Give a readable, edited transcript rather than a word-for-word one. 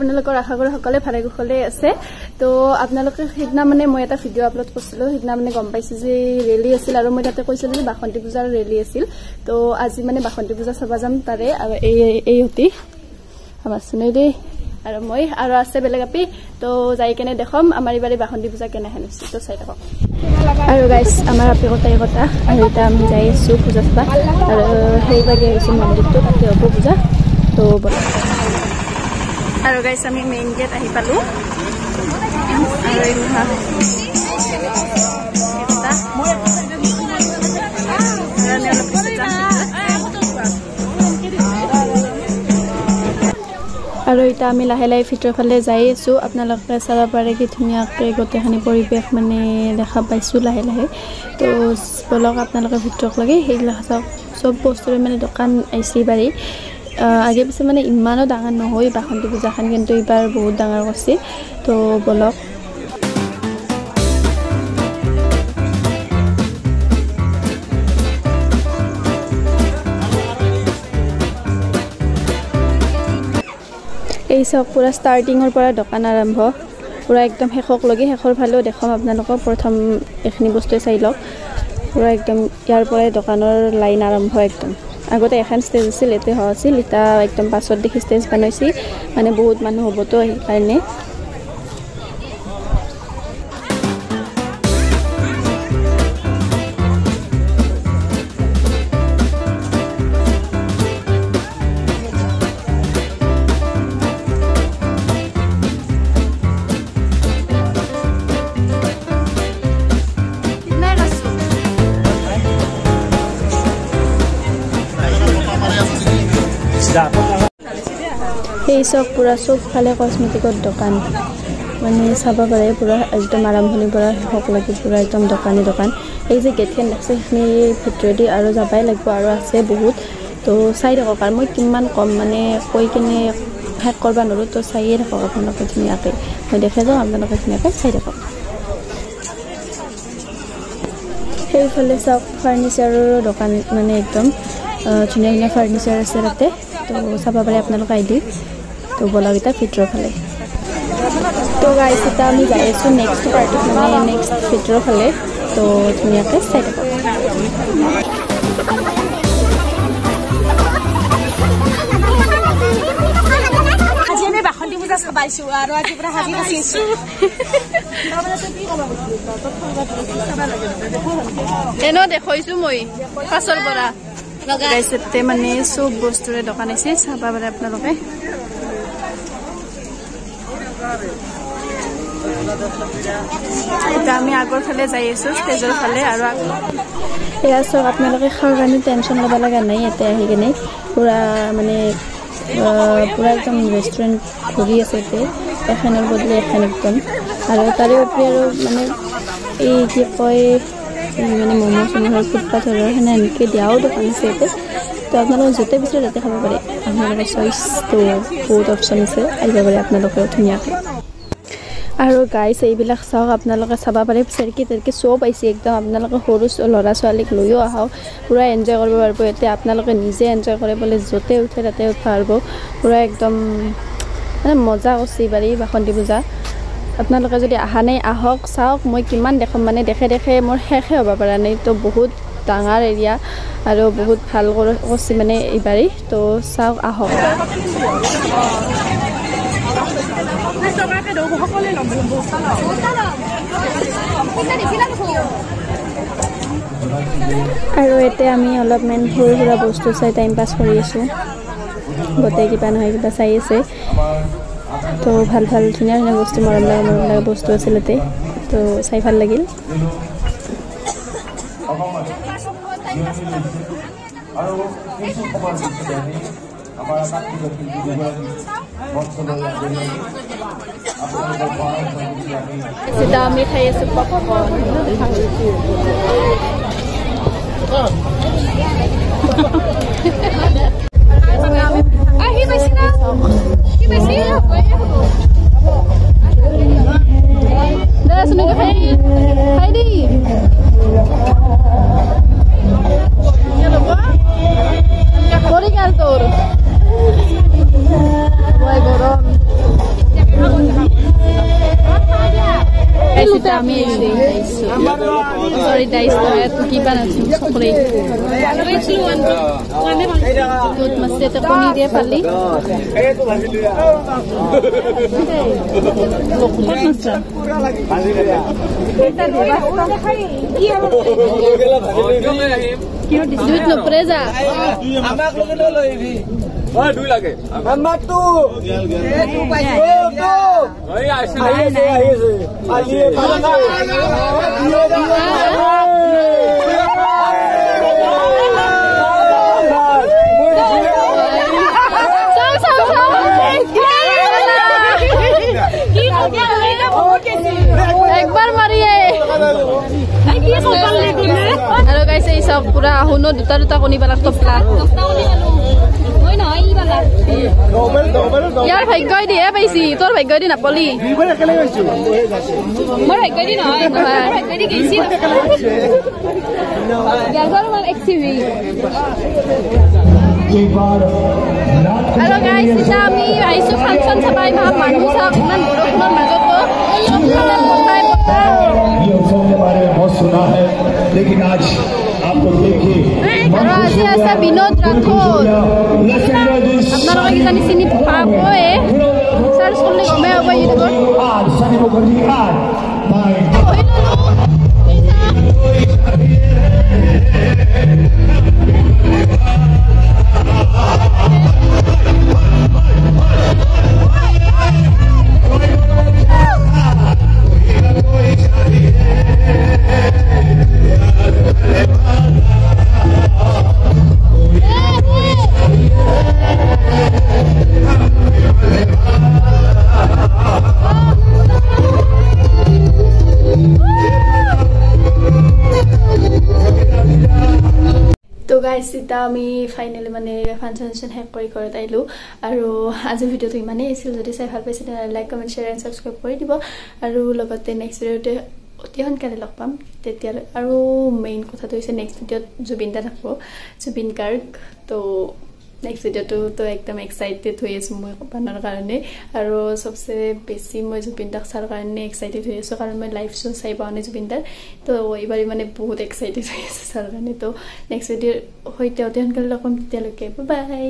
আপোনালোকৰ আশা কৰো সকলে ভালে কুশলে আছে তো আপোনালোকে সিদিনা মানে মই এটা ভিডিও আপলোড কৰিছিলো সিদিনা মানে গম পাইছে যে ৰেলী আছিল আৰু মই তাতে কৈছিলো যে বাসন্তী পূজাৰ ৰেলী আছিল তো আজি মানে বাসন্তী পূজা চাবা যাম তাৰে আৰু এই হতি আমাৰ সুনেদে আৰু মই আৰু আছে বেলেগ আপি তো যাই কেনে দেখম আমাৰ ইবাৰে বাসন্তী পূজা কেনে হেনছি তো চাই থাকক আৰু গাইস আমাৰ আপি কথাই কথা আৰু এটা আমি যাই আছো পূজা চাবা আৰু হেইবাগে হৈছে মন্দিৰটো তাতে হ'ব পূজা তো বল আৰু গাইস আমি মেইন গেট আহি পালো আৰু এই মহা আৰু এটা আমি লাহে লাহে ভিতৰ ফালে যাই আছো আপোনালোকে চাব পাৰে কি ধুনীয়াকৈ গোটেইখানি পৰিৱেশ মানে দেখা পাইছো লাহে লাহে তো বলক আপোনালোকে ভিতৰত লাগে সেইবিলাক সব বস্তুৰে মানে দোকান আইছি বাৰী আগে পিছে মানে ইমানো ডাঙৰ নহয় বাসন্তী পূজাখন কিন্তু এবাৰ বহুত ডাঙৰ কৰিছে তো বলক এই সব পুৰা স্টাৰ্টিংৰ পৰা দোকান আৰম্ভ পুৰা একদম শেষক লগে শেষৰ ফালেও দেখাম আপোনালোকক প্ৰথম এখিনি বস্তু চাই লওক পুৰা একদম ইয়াৰ পৰা দোকানৰ লাইন আৰম্ভ একদম আগতে এখন ষ্টেজ আছিল এতে আছিল এটা একদম পাছত দেখি ষ্টেজ বনাইছি মানে বহুত মানুহ হ'ব তো এই কাৰণে এই সব পুৰা সব ফালে কসমেটিকৰ দোকান মানে চাব পাৰে পুৰা একদম আৰম্ভণিৰ পৰা শেষ লাগি পুৰা একদম দোকান এই যে গেটখন আছে সেইখিনি ভিতৰেদি আৰু যাবাই লাগিব আৰু আছে বহুত তো চাই থাকক আৰু মই কিমান কম মানে কৈ কিনে শেষ কৰিব নোৱাৰো তো চাইয়ে থাকক আপোনালোকে ধুনীয়াকৈ মই দেখাই যাওঁ আপোনালোকে ধুনীয়াকৈ চাই থাকক সেইফালে চাওক ফাৰ্নিচাৰৰ দোকান মানে একদম ধুনীয়া ধুনীয়া ফাৰ্নিচাৰ আছে তাতে তো চাব পাৰে আপোনালোকে আইডি তো বলক এটা ভিতৰৰ ফালে তো গাইছ এটা আমি যাই আছো নেক্সট পাৰ্টত মানে নেক্সট ভিতৰৰ ফালে তো ধুনীয়াকৈ চাই থাকক আজি আমি বাসন্তী পূজা চাবাইছো আৰু আজি পুৰা হাজি আছো এনো দেখৈছো মই পাছৰ পৰা গাইছতে মানে সব বস্তুৰে দোকান আছে চাবা পাৰে আপোনালোকে এটা আমি আগৰ ফালে যাই আছো ষ্টেজৰ ফালে আৰু এয়া সব আপোনালোকে খাওয়াৰ কাৰণে টেনচন ল'ব লগা নাই ইয়াতে আহি কিনে পুৰা মানে পুৰা একদম ৰেষ্টুৰেণ্ট ঘূৰি আছে এখনৰ বদলি এখন একদম আৰু তাৰে ওপৰি আৰু মানে এই কি কয় মানে ম'ম' চম'ৰ ফুটপাথৰ সেনে এনেকৈ দিয়াও দোকান আছে ইয়াতে তো আপোনালোকে য'তে বিচাৰে তাতে খাব পাৰে আপোনালোকৰ চইচটো বহুত অপশ্যন আছে আহিব পাৰে আপোনালোকেও ধুনীয়াকৈ আৰু গাইছ এইবিলাক চাওক আপোনালোকে চাব পাৰে চেৰকি তেৰকি চব আহিছে একদম আপোনালোকে সৰু ল'ৰা ছোৱালীক লৈও আহক পুৰা এনজয় কৰিব পাৰিব ইয়াতে আপোনালোকে নিজে এনজয় কৰিবলৈ য'তে উঠে তাতে উঠিব পাৰিব পুৰা একদম মানে মজা কৰিছে এইবাৰ বাসন্তী পূজা আপোনালোকে যদি আহা নাই আহক চাওক মই কিমান দেখম মানে দেখে মোৰ শেষে হ'ব পৰা নাই তো বহুত ডাঙৰ এৰিয়া আৰু বহুত ভাল কৰিছে মানে এইবাৰেই তো চাওক আহক আৰু এতিয়া আমি অলপমান সৰু সুৰা বস্তু চাই টাইম পাছ কৰি আছোঁ গোটেই কিবা নহয় কিবা চাই আছে তো ভাল ভাল ধুনীয়া ধুনীয়া বস্তু মৰম লগা বস্তু আছিল তাতে তো চাই ভাল লাগিল সেটা আমি খাই আছো পপকৰ্ন আহি পাইছি না কি পাইছি দাদা শুনে খাই দি তোর গরম আমি আইছো সরি ডাইস তো কি বানাচ্ছি সকলে দুধ মাছে তো কনি দিয়ে পালি দুধ নপরে যা আমাক লগে লইবি ওই দুই লাগে আমাক তো এ তু পাইছো তো ওই আসে আইছে আলিয়ে ভালো একবার মারিয়ে আৰু গাইছে এই সব পুৰা হুনো দুটা দুটা কণী বালা টপলা ইয়াৰ ভাগ্যই দিয়ে পাইছি তোৰ ভাগ্যই দি নাপলি মোৰ ভাগ্যই দি নহয় ভাগ্যই দি গৈছি ইয়াৰ মান এক্সিভি আৰু গাইছে এটা আমি আইছো ফাংচন চাবাই মানুহ চাওক ইমান বৰষুণৰ মাজতো ये उत्सव के बारे में बहुत सुना है लेकिन आज आपको देखिए विनोद राठौर আপনারা কি জানি চিনি পাবই সার্চ করলে গমে হবে ইউটিউবত आज सनी मुखर्जी आज बाय তো গাইস এটা আমি ফাইনালি মানে ফাংচন শেষ কৰি ঘৰত আইলো আৰু আজি ভিডিওটো ইমানেই আছিল যদি চাই ভাল পাইছে তেনে like comment share and subscribe কৰি দিব আৰু লগতে নেক্সট ভিডিওতে অতি সোনকালে লগ পাম তেতিয়ালৈ আৰু মেইন কথাটো হৈছে নেক্সট ভিডিওত জুবিন দা থাকিব জুবিন গাৰ্গ তো নেক্সট ভিডিওটো তো একদম এক্সাইটেড হৈ আছো মই বানাৰ কাৰণে আৰু সবচে বেছি মই জুবিন দাক চাৰ কাৰণে এক্সাইটেড হৈ আছো কাৰণ মই লাইভ শ্ব' চাই পাওঁ নে জুবিন দাৰ তো এইবাৰ মানে বহুত এক্সাইটেড হৈ আছো চাৰ কাৰণে তো নেক্সট ভিডিঅ' সৈতে অতি সোনকালে লগ পাম তেতিয়ালৈকে বাই